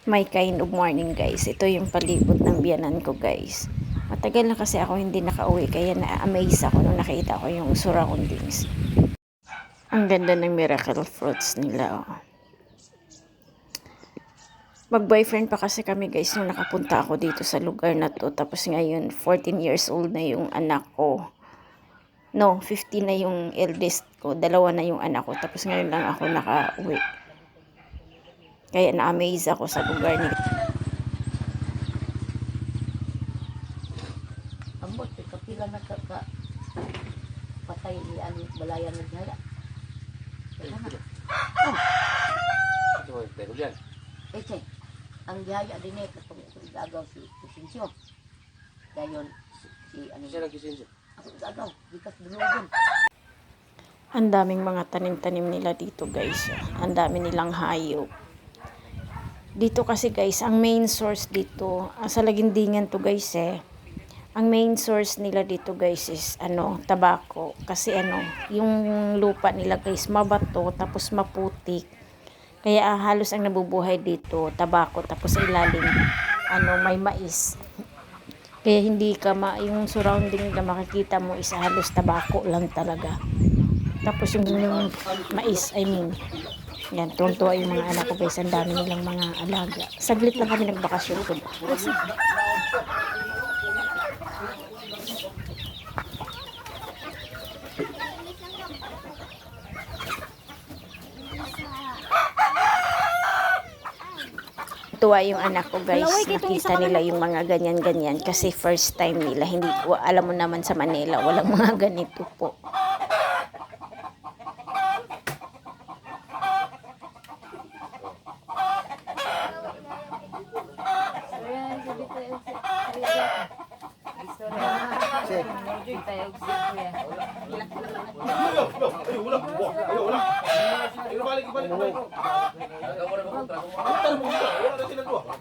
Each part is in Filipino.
My kind of morning guys. Ito yung palibot ng biyanan ko guys. Matagal na kasi ako hindi nakauwi kaya na-amaze ako nung nakita ko yung surroundings. Ang ganda ng miracle fruits nila. Oh. Mag-boyfriend pa kasi kami guys nung nakapunta ako dito sa lugar na to. Tapos ngayon 14 years old na yung anak ko. No, 15 na yung eldest ko. Dalawa na yung anak ko. Tapos ngayon lang ako nakauwi. Kaya na-amaze ako sa lugar nila. Ambot, kapila na patay ni ano, balayan ng gaya. Eh, check. Ang gaya din eh, katong igagaw si Kusinsyo. Dayon, si ano siya nag-Kusinsyo? Ako igagaw, bikas dulugin. Ang daming mga tanim-tanim nila dito guys. Ang dami nilang hayop. Dito kasi guys, ang main source dito, sa Lagindingan to guys ang main source nila dito guys is tabako. Kasi yung lupa nila guys mabato tapos maputik. Kaya halos ang nabubuhay dito tabako tapos sa ilalim may mais. Kaya hindi ka yung surrounding na makikita mo is halos tabako lang talaga. Tapos yung mais, yan, tuwang-tuwa yung mga anak ko guys, ang dami nilang mga alaga. Saglit lang kami nagbakasyon ko. Tuwa yung anak ko guys, nakita nila yung mga ganyan-ganyan kasi first time nila, hindi ko, alam mo naman sa Manila, walang mga ganito po.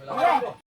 Wala.